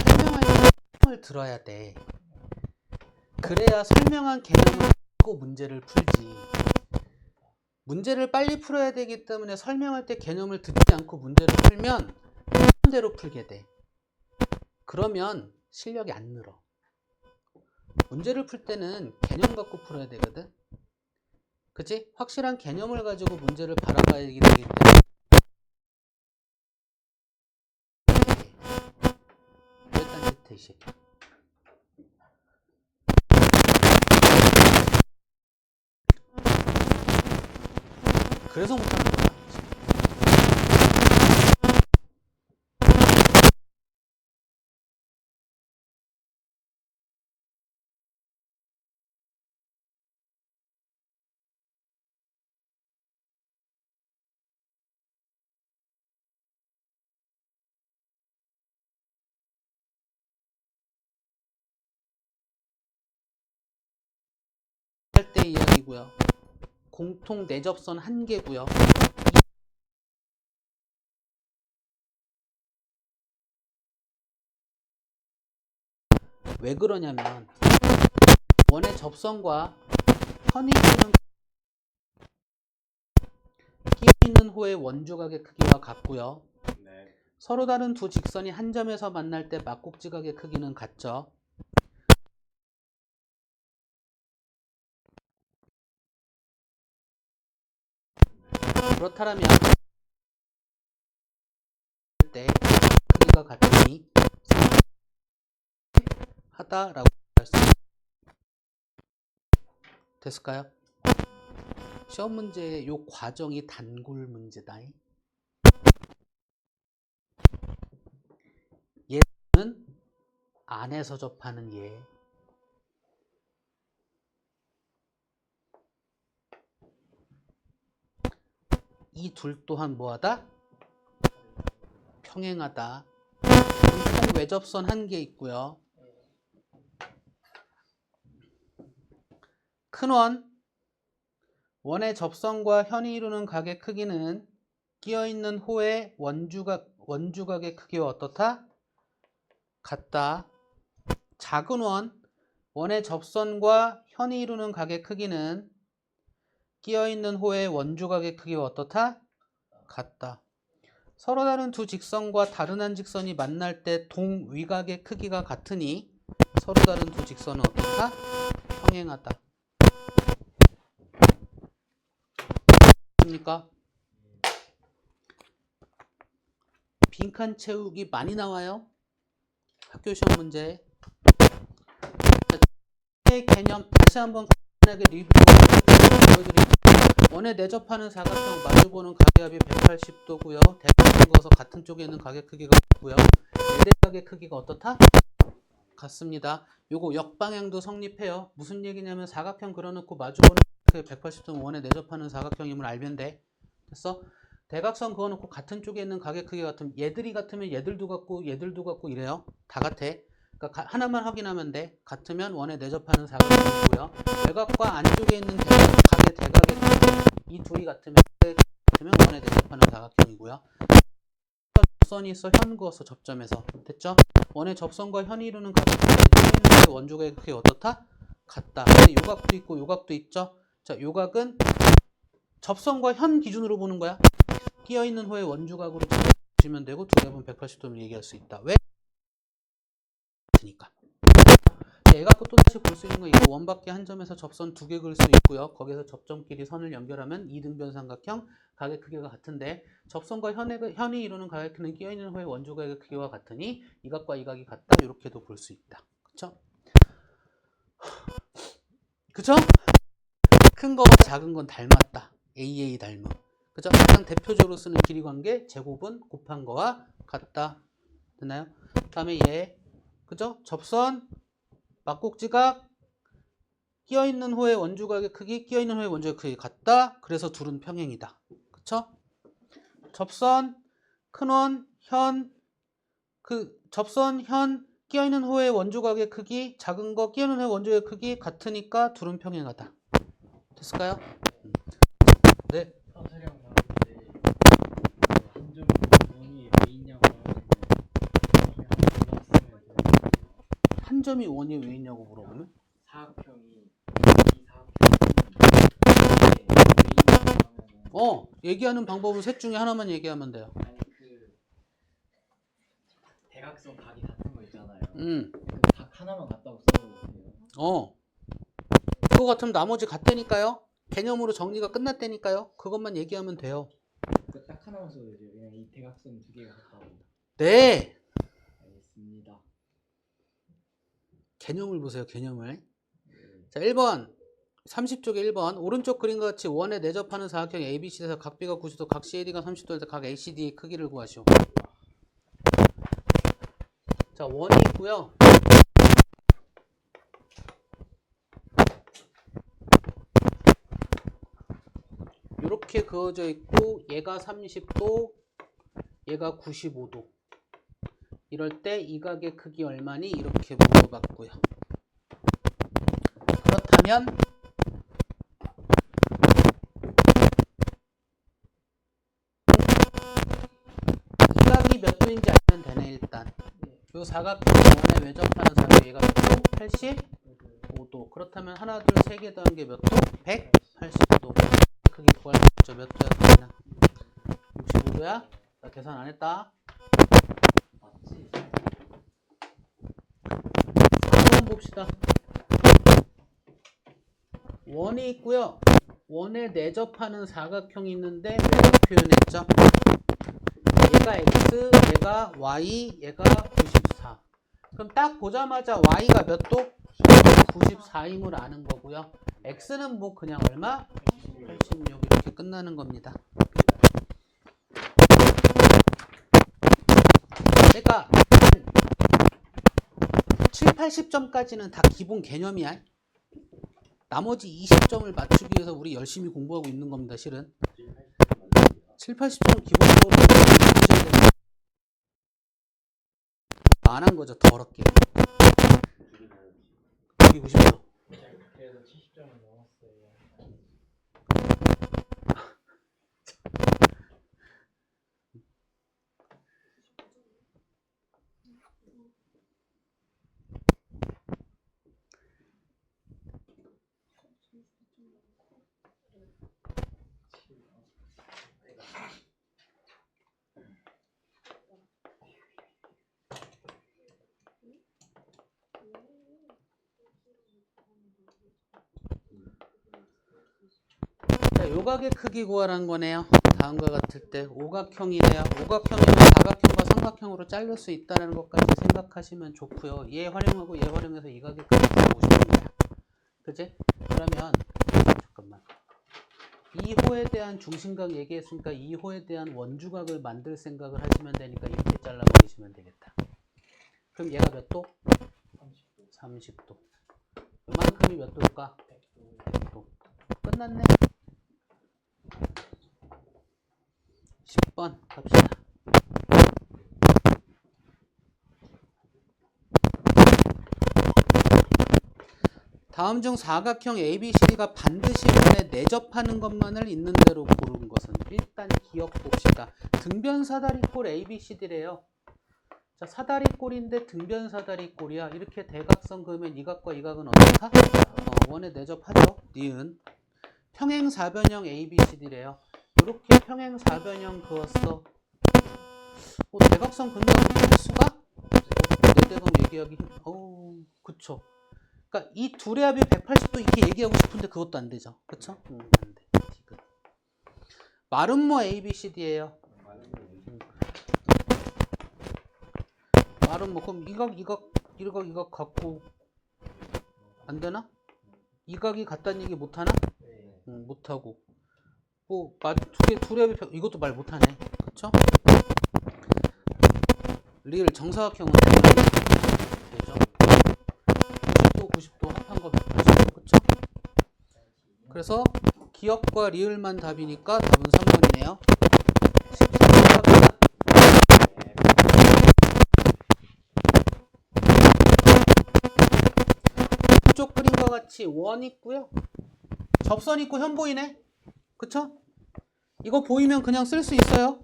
설명할 때 설명을 들어야 돼. 그래야 설명한 개념을 갖고 문제를 풀지. 문제를 빨리 풀어야 되기 때문에 설명할 때 개념을 듣지 않고 문제를 풀면 대로 풀게 돼. 그러면 실력이 안 늘어. 문제를 풀 때는 개념 갖고 풀어야 되거든. 그치? 확실한 개념을 가지고 문제를 바라봐야 되기 때문에 일단 짓해 이 새끼. 그래서 못하는 거야. 할 때 이야기고요. 공통 내접선 1개고요. 왜 그러냐면 원의 접선과 현이 이루는 끼어있는 호의 원주각의 크기와 같고요. 네. 서로 다른 두 직선이 한 점에서 만날 때 막국지각의 크기는 같죠. 그렇다면 때 크기가 같으니 하다라고 할 수 됐을까요? 시험 문제의 요 과정이 단골 문제다. 얘는 안에서 접하는 얘. 이 둘 또한 뭐하다? 평행하다. 총 외접선 한 개 있고요. 큰 원의 접선과 현이 이루는 각의 크기는 끼어있는 호의 원주각의 크기와 어떻다? 같다. 작은 원의 접선과 현이 이루는 각의 크기는 끼어있는 호의 원주각의 크기와 어떻다? 같다. 서로 다른 두 직선과 다른 한 직선이 만날 때 동위각의 크기가 같으니 서로 다른 두 직선은 어떻다? 평행하다. 맞습니까? 빈칸 채우기 많이 나와요. 학교 시험 문제. 개념 다시 한번 간단하게 보여드릴게요. 원에 내접하는 사각형 마주보는 각의 합이 180도고요. 대각선 그어서 같은 쪽에 있는 각의 크기가 같고요. 대각의 크기가 어떻다? 같습니다. 요거 역방향도 성립해요. 무슨 얘기냐면 사각형 그려놓고 마주보는 180도 원에 내접하는 사각형임을 알면 돼. 됐어? 대각선 그어놓고 같은 쪽에 있는 각의 크기가 같으면 얘들이 같으면 얘들도 같고 얘들도 같고 이래요. 다 같아. 그러니까 하나만 확인하면 돼. 같으면 원에 내접하는 사각형이고요. 대각과 안쪽에 있는 각의 대각의 크기 이 둘이 같으면 원에 내접하는 사각형이고요. 접선이 있어 현 그어서 접점에서 됐죠? 원의 접선과 현이 이루는 각의 크기는 원주각의 크기가 어떻다? 같다. 근데 요각도 있고 요각도 있죠? 자, 요각은 접선과 현 기준으로 보는 거야. 끼어있는 호의 원주각으로 보시면 되고 두 개 보면 180도를 얘기할 수 있다. 왜? 니까. 얘 갖고 또 다시 볼 수 있는 거 이거 원밖에 한 점에서 접선 두 개 그릴 수 있고요. 거기서 접점끼리 선을 연결하면 이등변 삼각형 각의 크기가 같은데 접선과 현이 이루는 각의 크기는 끼어있는 호의 원주각의 크기와 같으니 이 각과 이 각이 같다. 이렇게도 볼 수 있다. 그쵸? 그쵸? 큰 거와 작은 건 닮았다. AA 닮음. 그죠? 가장 대표적으로 쓰는 길이 관계 제곱은 곱한 거와 같다. 됐나요? 다음에 얘 그죠? 접선 막국지각 끼어있는 호의 원주각의 크기 끼어있는 호의 원주각의 크기 같다. 그래서 둘은 평행이다. 그쵸? 접선 큰원 현 접선 현 끼어있는 호의 원주각의 크기 작은 거 끼어있는 호의 원주각의 크기 같으니까 둘은 평행하다. 됐을까요? 네. 사수령 나올 때한 점이 원이 왜 있냐고 한 점이 원이 왜 있냐고 물어보면 사각형이 이 사각형이 왜 있냐고 하면은 얘기하는 방법은 셋 중에 하나만 얘기하면 돼요. 아니 그 대각선 각이 같은 거 있잖아요. 그 각 하나만 갖다고 써보세요. 그거 같으면 나머지 같다니까요. 개념으로 정리가 끝났다니까요. 그것만 얘기하면 돼요. 딱 하나만 써도 되죠. 그냥 이 대각선 두 개가 같다고. 네. 알겠습니다. 개념을 보세요. 개념을. 자, 1번. 30쪽에 1번. 오른쪽 그림과 같이 원에 내접하는 사각형 ABC에서 각 B가 90도, 각 CAD가 30도일 때 각 ACD의 크기를 구하시오. 자, 원이 있고요. 이렇게 그어져 있고 얘가 30도, 얘가 95도. 이럴 때 이 각의 크기 얼마니? 이렇게 물어봤고요. 그렇다면 이 각이 몇 도인지 알면 되네. 일단 요 요 사각형이 원에 외접하는 사각 얘가 몇 도? 85도. 그렇다면 하나, 둘, 세 개 더한 게 몇 도? 180도. 크기 구할 수 있죠. 몇 도야? 그러면 65도야? 나 계산 안 했다. 맞지? 4번 봅시다. 원이 있고요. 원에 내접하는 사각형이 있는데 뭐라고 표현했죠? 얘가 x, 얘가 y, 얘가 94. 그럼 딱 보자마자 y가 몇 도? 94임을 아는 거고요. x는 뭐 그냥 얼마? 86 이렇게 끝나는 겁니다. 그러니까 7, 80점까지는 다 기본 개념이야. 나머지 20점을 맞추기 위해서 우리 열심히 공부하고 있는 겁니다. 실은 7, 80점 기본적으로 안 한 거죠. 더럽게. 여기 90점. 그래도 70점을 넘었어요. 자, 요각의 크기 구하라는 거네요. 다음과 같을 때 오각형이래요. 오각형이면 사각형과 삼각형으로 자를 수 있다는 것까지 생각하시면 좋고요. 얘 활용하고 얘 활용해서 이 각의 크기 구하고 싶습니다. 그치? 그러면 잠깐만. 2호에 대한 중심각 얘기했으니까 2호에 대한 원주각을 만들 생각을 하시면 되니까 이렇게 잘라버리시면 되겠다. 그럼 얘가 몇 도? 30도. 30도. 요만큼이 몇 도일까? 100도. 100도. 끝났네. 10번 갑시다. 다음 중 사각형 ABCD가 반드시 원에 내접하는 것만을 있는 대로 고른 것은? 일단 기억 봅시다. 등변 사다리꼴 ABCD래요. 자, 사다리꼴인데 등변 사다리꼴이야. 이렇게 대각선 그으면 이 각과 이 각은 어떻다? 원에 내접하죠. 니은. 평행 사변형 ABCD래요. 이렇게 평행 사변형 그었어. 대각선 근다고 할 수가? 내대각 얘기하기 그쵸. 그러니까 이 둘의 합이 180도 이렇게 얘기하고 싶은데 그것도 안 되죠. 그쵸? 안 돼. 마름모 ABCD예요. 마름모 그럼 이각 갖고 안 되나? 이 각이 같다는 얘기 못 하나? 못 하고. 뭐 둘의 합이 이것도 말 못 하네. 그쵸? 리을 정사각형은 되죠. 90도 합한 거 180도. 그쵸? 그래서 기역과 리을만 답이니까 답은 3번이네요. 14번 갑니다. 이쪽 그림과 같이 원 있고요. 접선 있고 현 보이네. 그쵸? 이거 보이면 그냥 쓸 수 있어요.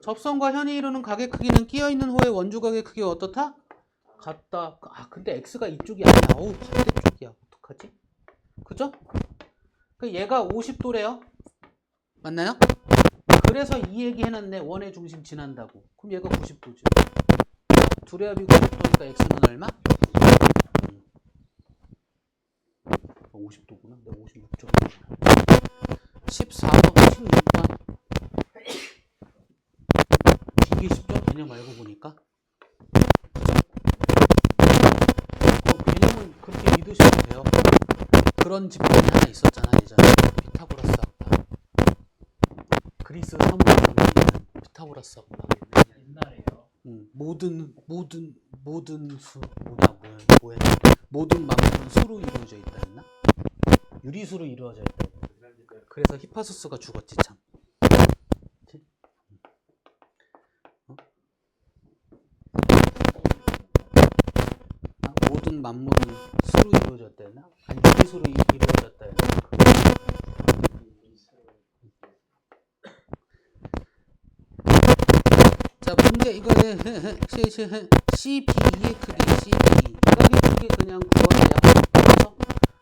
접선과 현이 이루는 각의 크기는 끼어있는 호의 원주각의 크기가 어떻다? 같다. 근데 x가 이쪽이 아니야. 반대쪽이야. 어떡하지? 그죠? 얘가 50도래요. 맞나요? 그래서 이 얘기 해놨네. 원의 중심 지난다고. 그럼 얘가 90도지. 둘의 합이 90도니까 x는 얼마? 50도구나. 내가 56.5. 14번, 16번. 이게 쉽죠? 개념 알고 보니까. 개념은 그렇게 믿으셔도 돼요. 그런 집단이 하나 있었잖아. 예전에 피타고라스 학파. 그리스 사무엘에 있는 피타고라스 학파. 옛날에요. 모든 수 뭐야 모든 만물은 수로 이루어져 있다 했나? 유리수로 이루어져 있다. 그래서 히파소스가 죽었지 참. 모든 만물은 수로 이루어졌다 했나? 아니 유리수로 이루어졌다 했나? 자, 문제 이제 이거는 CB의 크기 CB 이거의 크기 그냥 구하세요. 그렇죠?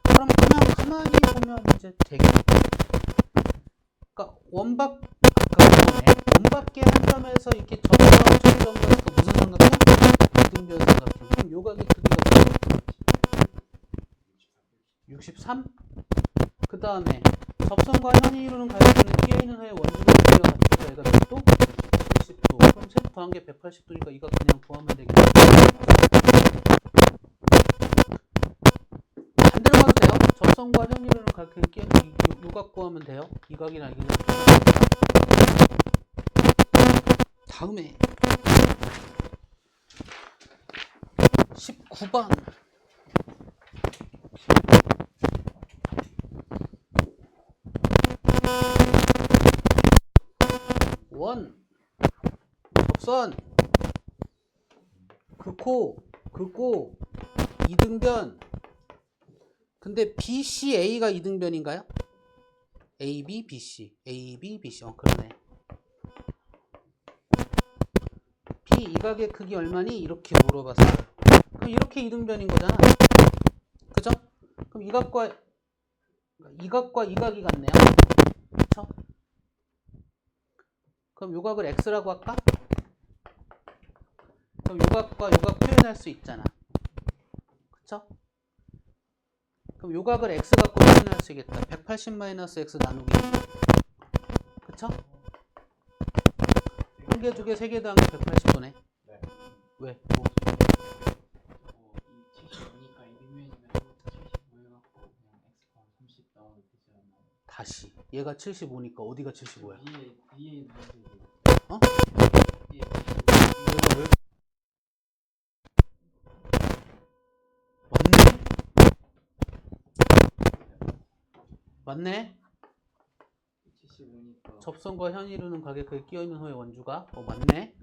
그럼 그냥 가만히 보면 이제 되겠네. 그러니까 원밖에 한 점에서 이렇게 점과 점과 무슨 삼각형? 이등변 삼각형. 그럼 요각의 크기가 63? 그 다음에 접선과 현이 이루는 가역선은 끼어있는 사이의 원주가 두개가 같으니까 얘가 몇 도? 70도. 그럼 셋 더한 게 180도니까 이거 그냥 구하면 되겠네. 반대로 가도 돼요. 접선과 현이 이루는 가역선은 끼어있는 요각 구하면 돼요. 이 각이랑 이 각이랑. 다음에 19번 원 접선 긋고 이등변. 근데 BCA가 이등변인가요? AB, BC, AB, BC. 그러네. B 이각의 크기 얼마니? 이렇게 물어봤어요. 그럼 이렇게 이등변인 거잖아. 그죠? 그럼 이각과 이 각이 같네요. 그쵸? 그럼 요각을 X라고 할까? 그럼 요각과 요각 표현할 수 있잖아. 그쵸? 그럼 요각을 X 갖고 표현할 수 있겠다. 180-X 나누기. 그쵸? 한 개, 두 개, 세 개 더한 게 180도네. 네. 왜? 뭐, 이 75니까 이등변이면 75 해갖고 그냥 X가 30 나와도 되지 않나요? 다시. 얘가 75니까 어디가 75야? 위에 있는 어? 위에 얘가 왜? 맞네? 75니까 접선과 현 이루는 가격을 끼어있는 후의 원주가 맞네?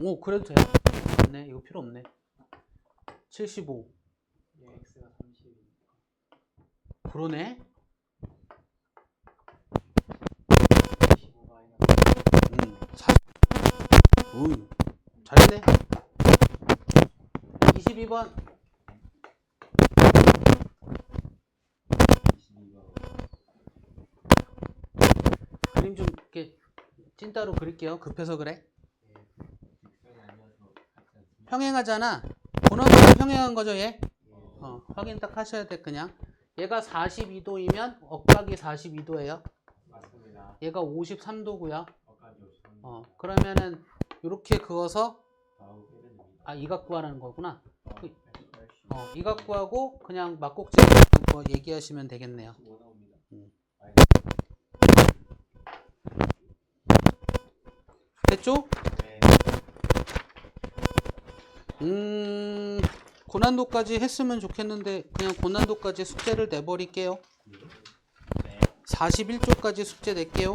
오 그래도 돼요. 맞네. 이거 필요 없네. 75 얘 X가 30이니까 그러네? 25 마이너스 40 오이 잘했네. 22번 22가 그림 좀 이렇게 찐따로 그릴게요. 급해서 그래. 직선이 아니어서 같지 않습니다. 평행하잖아. 고난도가 평행한 거죠 얘? 확인 딱 하셔야 돼. 그냥 얘가 42도이면 억각이 42도예요. 맞습니다. 얘가 53도고요. 어까지 오시면 그러면은 이렇게 그어서 나오게 됩니다. 이각 구하라는 거구나. 그 이각 구하고 그냥 막꼭지 거 얘기하시면 되겠네요. 15 나옵니다. 됐죠? 네. 고난도까지 했으면 좋겠는데 그냥 고난도까지 숙제를 내버릴게요. 41쪽까지 숙제 낼게요.